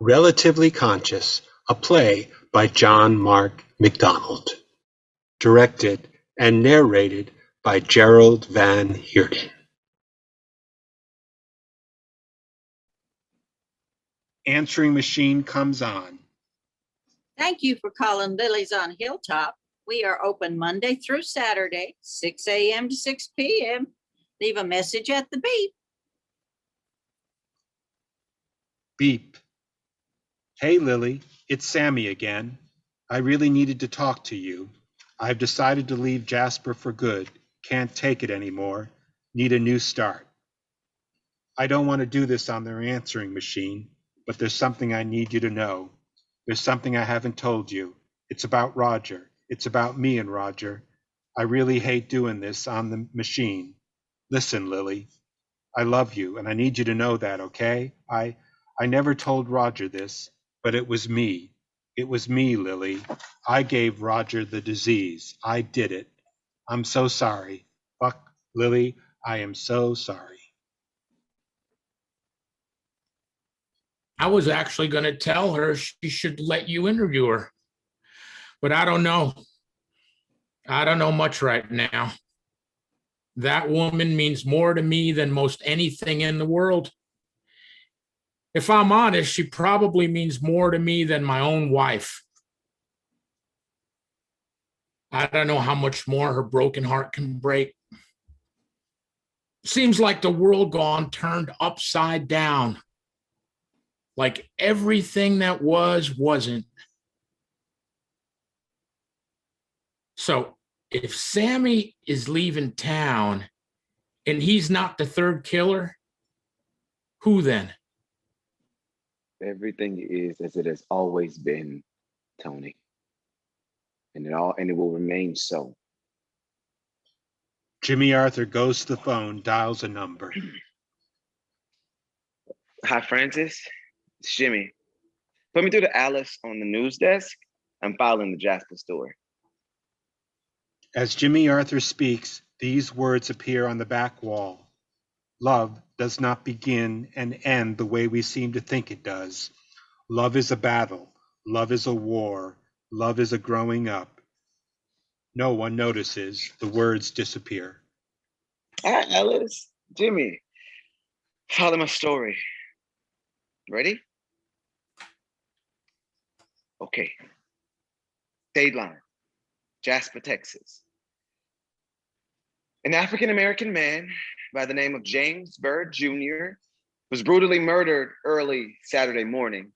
Relatively Conscious, a play by Jon-Marc McDonald. Directed and narrated by Gerald vanHeerden. Answering machine comes on. Thank you for calling Lily's on Hilltop. We are open Monday through Saturday, 6 a.m. to 6 p.m. Leave a message at the beep. Beep. Hey Lily, it's Sammy again. I really needed to talk to you. I've decided to leave Jasper for good. Can't take it anymore. Need a new start. I don't want to do this on their answering machine, but there's something I need you to know. There's something I haven't told you. It's about Roger. It's about me and Roger. I really hate doing this on the machine. Listen, Lily, I love you, and I need you to know that, okay? I never told Roger this, but it was me. It was me, Lily. I gave Roger the disease. I did it. I'm so sorry. Fuck, Lily, I am so sorry. I was actually going to tell her she should let you interview her, but I don't know. I don't know much right now. That woman means more to me than most anything in the world. If I'm honest, she probably means more to me than my own wife. I don't know how much more her broken heart can break. Seems like the world gone turned upside down. Like everything that was wasn't. So if Sammy is leaving town and he's not the third killer, who then? Everything is as it has always been, Tony. And it will remain so. Jimmy Arthur goes to the phone, dials a number. Hi, Francis. It's Jimmy. Put me through to Alice on the news desk. I'm filing the Jasper story. As Jimmy Arthur speaks, these words appear on the back wall. Love does not begin and end the way we seem to think it does. Love is a battle. Love is a war. Love is a growing up. No one notices. The words disappear. Hi, Alice. Jimmy. Follow my story. Ready? Okay. Dateline, Jasper, Texas. An African-American man by the name of James Byrd Jr. was brutally murdered early Saturday morning.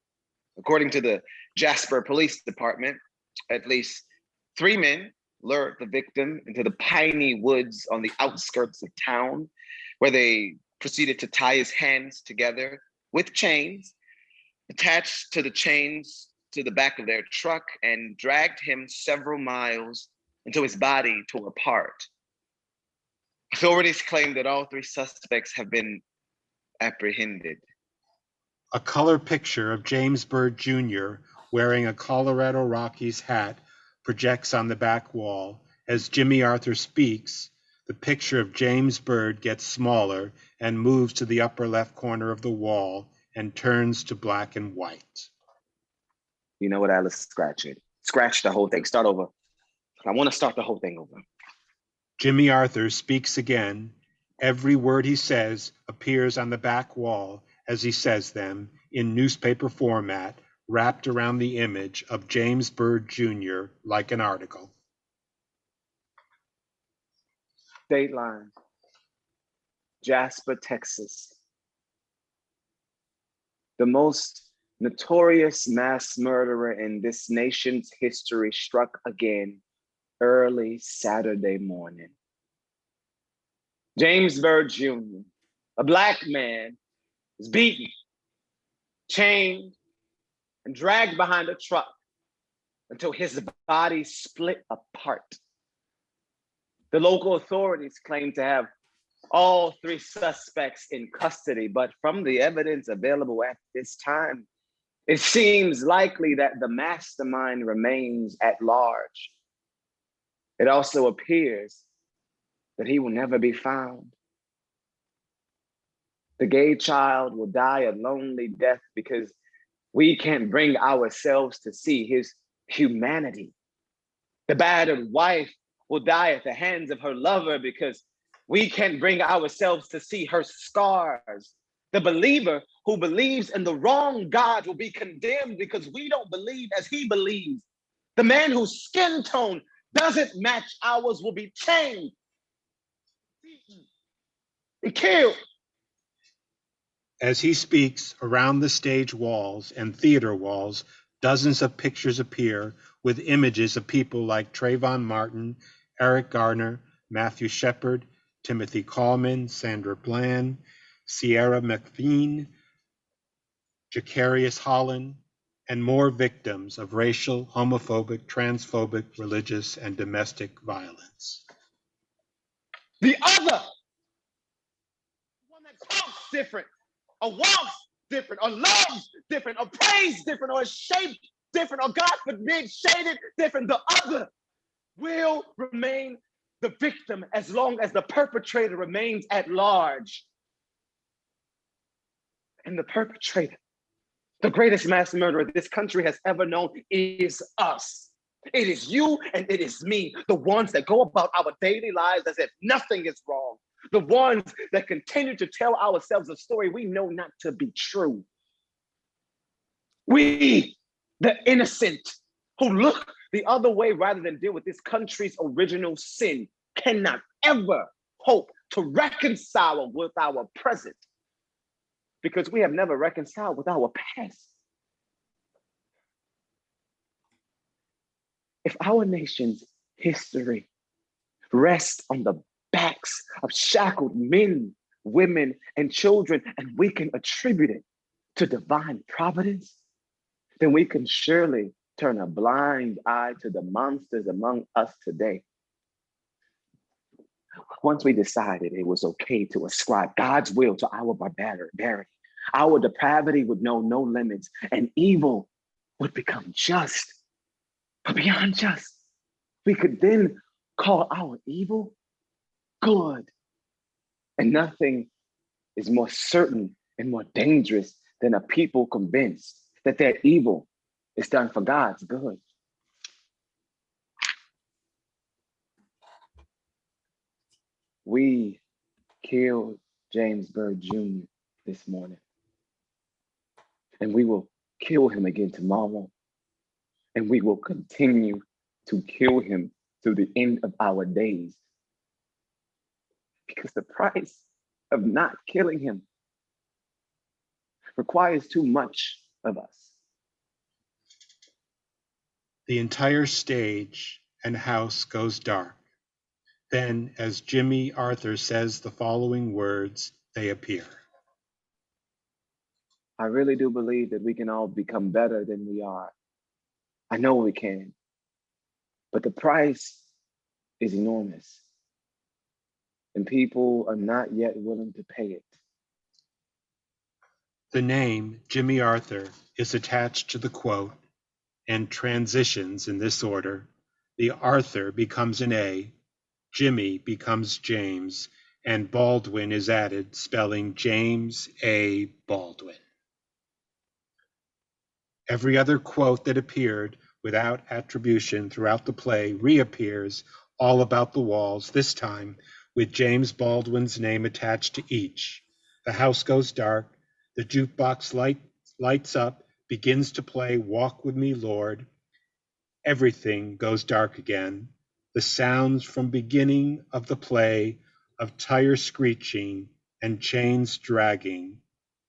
According to the Jasper Police Department, at least 3 men lured the victim into the piney woods on the outskirts of town, where they proceeded to tie his hands together with chains, attached to the chains to the back of their truck, and dragged him several miles until his body tore apart. Authorities claim that all 3 suspects have been apprehended. A color picture of James Byrd Jr. wearing a Colorado Rockies hat projects on the back wall. As Jimmy Arthur speaks, the picture of James Byrd gets smaller and moves to the upper left corner of the wall and turns to black and white. You know what, Alice? Scratch it. Scratch the whole thing. Start over. I want to start the whole thing over. Jimmy Arthur speaks again. Every word he says appears on the back wall as he says them in newspaper format, wrapped around the image of James Byrd Jr. like an article. Dateline, Jasper, Texas. The most notorious mass murderer in this nation's history struck again early Saturday morning. James Byrd Jr., a Black man, was beaten, chained, and dragged behind a truck until his body split apart. The local authorities claim to have all 3 suspects in custody, but from the evidence available at this time, it seems likely that the mastermind remains at large. It also appears that he will never be found. The gay child will die a lonely death because We can't bring ourselves to see his humanity. The battered wife will die at the hands of her lover because we can't bring ourselves to see her scars. The believer who believes in the wrong God will be condemned because we don't believe as he believes. The man whose skin tone doesn't match ours will be chained, beaten, and killed. As he speaks, around the stage walls and theater walls, dozens of pictures appear with images of people like Trayvon Martin, Eric Garner, Matthew Shepard, Timothy Coleman, Sandra Bland, Sierra McPheen, Jacarius Holland, and more victims of racial, homophobic, transphobic, religious, and domestic violence. The other, one that talks different, or walks different, or loves different, or prays different, or is shaped different, or God forbid, shaded different, the other will remain the victim as long as the perpetrator remains at large. And the perpetrator, the greatest mass murderer this country has ever known, is us. It is you and it is me, the ones that go about our daily lives as if nothing is wrong, the ones that continue to tell ourselves a story we know not to be true. We, the innocent, who look the other way rather than deal with this country's original sin, cannot ever hope to reconcile with our present because we have never reconciled with our past. If our nation's history rests on the backs of shackled men, women, and children, and we can attribute it to divine providence, then we can surely turn a blind eye to the monsters among us today. Once we decided it was okay to ascribe God's will to our barbarity, our depravity would know no limits, and evil would become just. But beyond just, we could then call our evil good. And nothing is more certain and more dangerous than a people convinced that their evil is done for God's good. We killed James Byrd Jr. this morning, and we will kill him again tomorrow, and we will continue to kill him to the end of our days, because the price of not killing him requires too much of us. The entire stage and house goes dark. Then, as Jimmy Arthur says the following words, they appear. I really do believe that we can all become better than we are. I know we can, but the price is enormous, and people are not yet willing to pay it. The name Jimmy Arthur is attached to the quote and transitions in this order. The Arthur becomes an A, Jimmy becomes James, and Baldwin is added, spelling James A. Baldwin. Every other quote that appeared without attribution throughout the play reappears all about the walls, this time with James Baldwin's name attached to each. The house goes dark, the jukebox lights up, begins to play Walk With Me, Lord. Everything goes dark again. The sounds from beginning of the play of tires screeching and chains dragging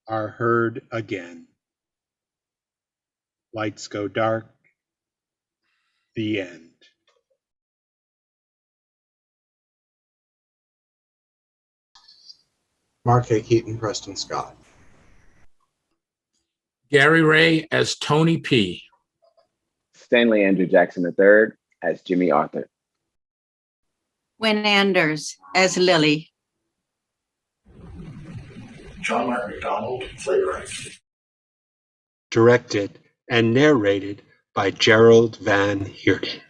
are heard again. Lights go dark. The end. Mark A. Keaton, Preston Scott. Gary Ray as Tony P. Stanley Andrew Jackson III as Jimmy Arthur. Wynn Anders as Lily. Jon-Marc McDonald, playwright. Directed and narrated by Gerald vanHeerden.